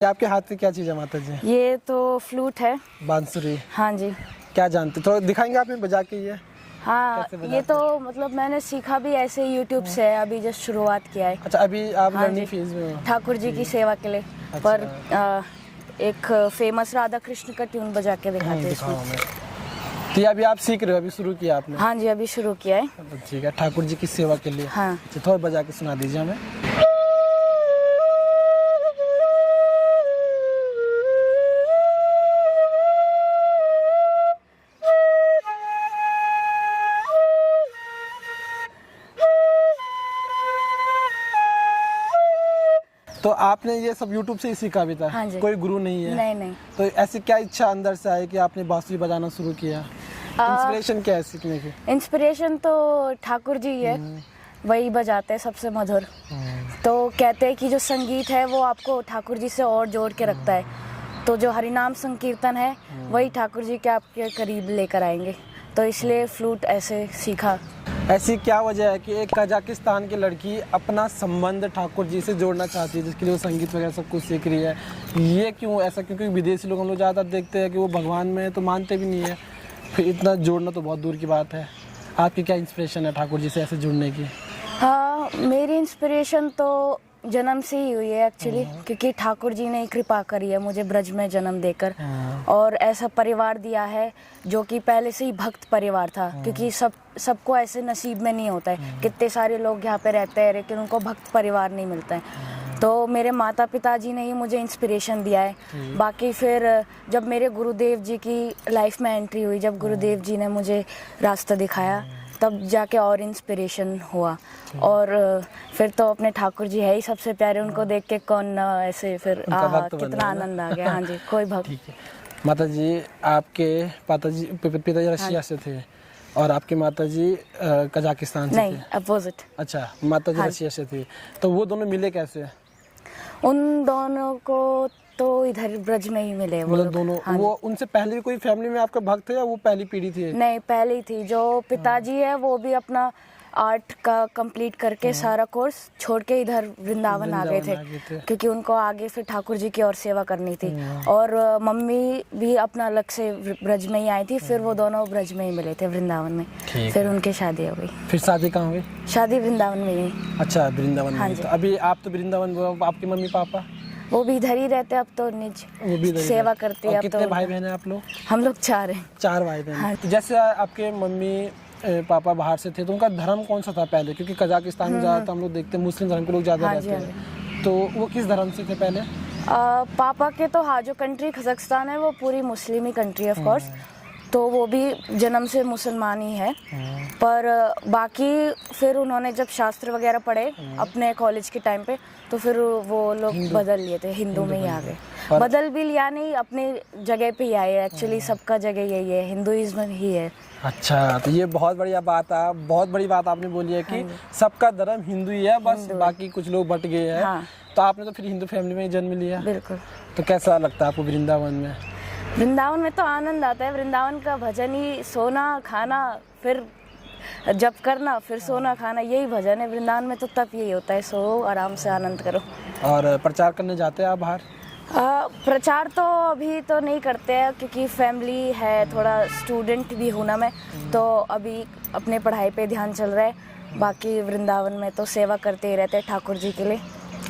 आपके हाथ में क्या चीज़ है माता जी? ये तो फ्लूट है। बांसुरी। हाँ जी। क्या जानते, थोड़ा दिखाएंगे आप बजा के ये? हाँ, ये तो मतलब मैंने सीखा भी ऐसे यूट्यूब से है, अभी जस्ट शुरुआत किया है। अच्छा, अभी आप हाँ लर्निंग फेज में हो? ठाकुर जी की सेवा के लिए। अच्छा। पर एक फेमस राधा कृष्ण का ट्यून बजा के दिखाते हैं इसमें। तो ये अभी आप सीख रहे हो, अभी शुरू किया आपने? हाँ जी, अभी शुरू किया है। ठीक है, ठाकुर जी की सेवा के लिए। हाँ। तो थोड़ा बजा के सुना दीजिए हमें। तो आपने ये सब YouTube से ही सीखा भी था? हाँ जी। कोई गुरु नहीं है? नहीं नहीं। तो ऐसी क्या इच्छा अंदर से आई कि आपने बांसुरी बजाना शुरू किया? इंस्पिरेशन क्या है सीखने की? इंस्पिरेशन तो ठाकुर जी है, वही बजाते हैं सबसे मधुर। तो कहते हैं कि जो संगीत है वो आपको ठाकुर जी से और जोड़ के रखता है। तो जो हरिनाम संकीर्तन है वही ठाकुर जी के आपके करीब लेकर आएंगे। तो इसलिए फ्लूट ऐसे सीखा। ऐसी क्या वजह है कि एक कजाकिस्तान की लड़की अपना संबंध ठाकुर जी से जोड़ना चाहती है, जिसके लिए वो संगीत वगैरह सब कुछ सीख रही है? ये क्यों ऐसा? क्योंकि विदेशी लोग हम लोग ज़्यादा देखते हैं कि वो भगवान में तो मानते भी नहीं है, फिर इतना जोड़ना तो बहुत दूर की बात है। आपकी क्या इंस्पिरेशन है ठाकुर जी से ऐसे जुड़ने की? हाँ, मेरी इंस्पिरेशन तो जन्म से ही हुई है एक्चुअली, क्योंकि ठाकुर जी ने ही कृपा करी है मुझे ब्रज में जन्म देकर। और ऐसा परिवार दिया है जो कि पहले से ही भक्त परिवार था, क्योंकि सबको ऐसे नसीब में नहीं होता है। कितने सारे लोग यहाँ पे रहते हैं लेकिन उनको भक्त परिवार नहीं मिलता है। तो मेरे माता पिताजी ने ही मुझे इंस्पिरेशन दिया है। बाकी फिर जब मेरे गुरुदेव जी की लाइफ में एंट्री हुई, जब गुरुदेव जी ने मुझे रास्ता दिखाया, तब जाके और इंस्पिरेशन हुआ। और फिर तो अपने ठाकुर जी है ही सबसे प्यारे, उनको देख के कौन ना ऐसे फिर कितना आनंद आ गया। हाँ जी, कोई भक्त। ठीक है माता जी, आपके पिताजी रशिया से थे और आपकी माता जी कजाकिस्तान से थे? नहीं, अपोजिट। अच्छा, माता जी रशिया से थी, तो वो दोनों मिले कैसे? उन दोनों को तो इधर ब्रज में ही मिले वो लोग। दोनों। हाँ, वो उनसे पहले भी कोई फैमिली में आपका भक्त थे या वो पहली पीढ़ी थी? नहीं, पहले ही थी। जो पिताजी है वो भी अपना आर्ट का कंप्लीट करके सारा कोर्स छोड़ के इधर वृंदावन आ गए थे, क्योंकि उनको आगे फिर ठाकुर जी की और सेवा करनी थी। और मम्मी भी अपना अलग से ब्रज में ही आई थी, फिर वो दोनों ब्रज में ही मिले थे वृंदावन में। फिर उनकी शादी हो गई। फिर शादी कहाँ हुई? शादी वृंदावन में ही। अच्छा, वृंदावन में। हाँ जी। तो अभी आप तो वृंदावन, आपके मम्मी पापा? वो भी इधर ही रहते, अब तो निज वो भी सेवा करते हैं। कितने भाई बहन हैं आप लोग? हम लोग 4 हैं। 4 भाई बहन। हाँ। तो जैसे आपके मम्मी पापा बाहर से थे, तो उनका धर्म कौन सा था पहले? क्योंकि कजाकिस्तान में ज़्यादातर हम लोग देखते हैं मुस्लिम धर्म के लोग ज़्यादा रहते हैं, तो वो किस धर्म से थे पहले? पापा के तो हाँ, जो कंट्री कजाकिस्तान है वो पूरी मुस्लिम ही कंट्री है ऑफ कोर्स। तो वो भी जन्म से मुसलमान ही है। पर बाकी फिर उन्होंने जब शास्त्र वगैरह पढ़े अपने कॉलेज के टाइम पे, तो फिर वो लोग बदल लिए थे, हिंदू में ही आ गए। बदल भी लिया नहीं, अपने जगह पे ही आए। एक्चुअली सबका जगह यही है, हिंदुइज्म ही है। अच्छा, तो ये बहुत बढ़िया बात है, बहुत बड़ी बात आपने बोली है कि सबका धर्म हिंदू ही है, बस बाकी कुछ लोग बट गए हैं। हाँ। तो आपने तो फिर हिंदू फैमिली में ही जन्म लिया। बिल्कुल। तो कैसा लगता है आपको वृंदावन में? वृंदावन में तो आनंद आता है। वृंदावन का भजन ही सोना खाना, फिर जप करना, फिर सोना खाना, यही भजन है। वृंदावन में तो तब यही होता है, सो आराम से आनंद करो। और प्रचार करने जाते हैं आप बाहर? प्रचार तो अभी तो नहीं करते हैं, क्योंकि फैमिली है, थोड़ा स्टूडेंट भी हूँ ना मैं, तो अभी अपने पढ़ाई पे ध्यान चल रहा है। बाकी वृंदावन में तो सेवा करते ही रहते हैं ठाकुर जी के लिए।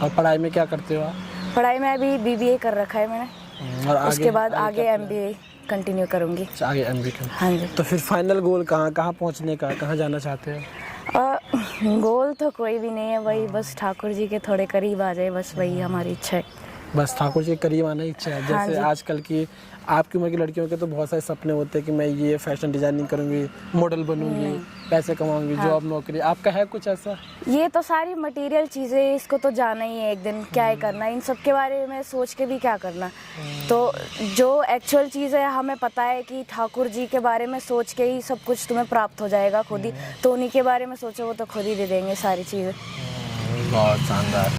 और पढ़ाई में क्या करते हो आप? पढ़ाई में अभी BBA कर रखा है मैंने, और उसके बाद आगे MBA कंटिन्यू करूँगी। आगे MBA? हाँ जी। तो फिर फाइनल गोल कहाँ पहुँचने का, कहाँ जाना चाहते हैं? गोल तो कोई भी नहीं है, वही बस ठाकुर जी के थोड़े करीब आ जाए, बस वही हमारी इच्छा है। बस ठाकुर जी के करीब आने की इच्छा है। जैसे आजकल की आपकी उम्र की लड़कियों के तो बहुत सारे सपने होते हैं कि मैं ये फैशन डिजाइनिंग करूंगी, मॉडल बनूंगी, पैसे कमाऊंगी, जॉब नौकरी। आपका है कुछ ऐसा? ये तो सारी मटेरियल चीज़ें, इसको तो जाना ही है एक दिन, क्या है करना, इन सब के बारे में सोच के भी क्या करना। तो जो एक्चुअल चीज़ है हमें पता है कि ठाकुर जी के बारे में सोच के ही सब कुछ तुम्हें प्राप्त हो जाएगा खुद ही। तो उन्हीं के बारे में सोचो, वो तो खुद ही दे देंगे सारी चीज़ें। बहुत शानदार।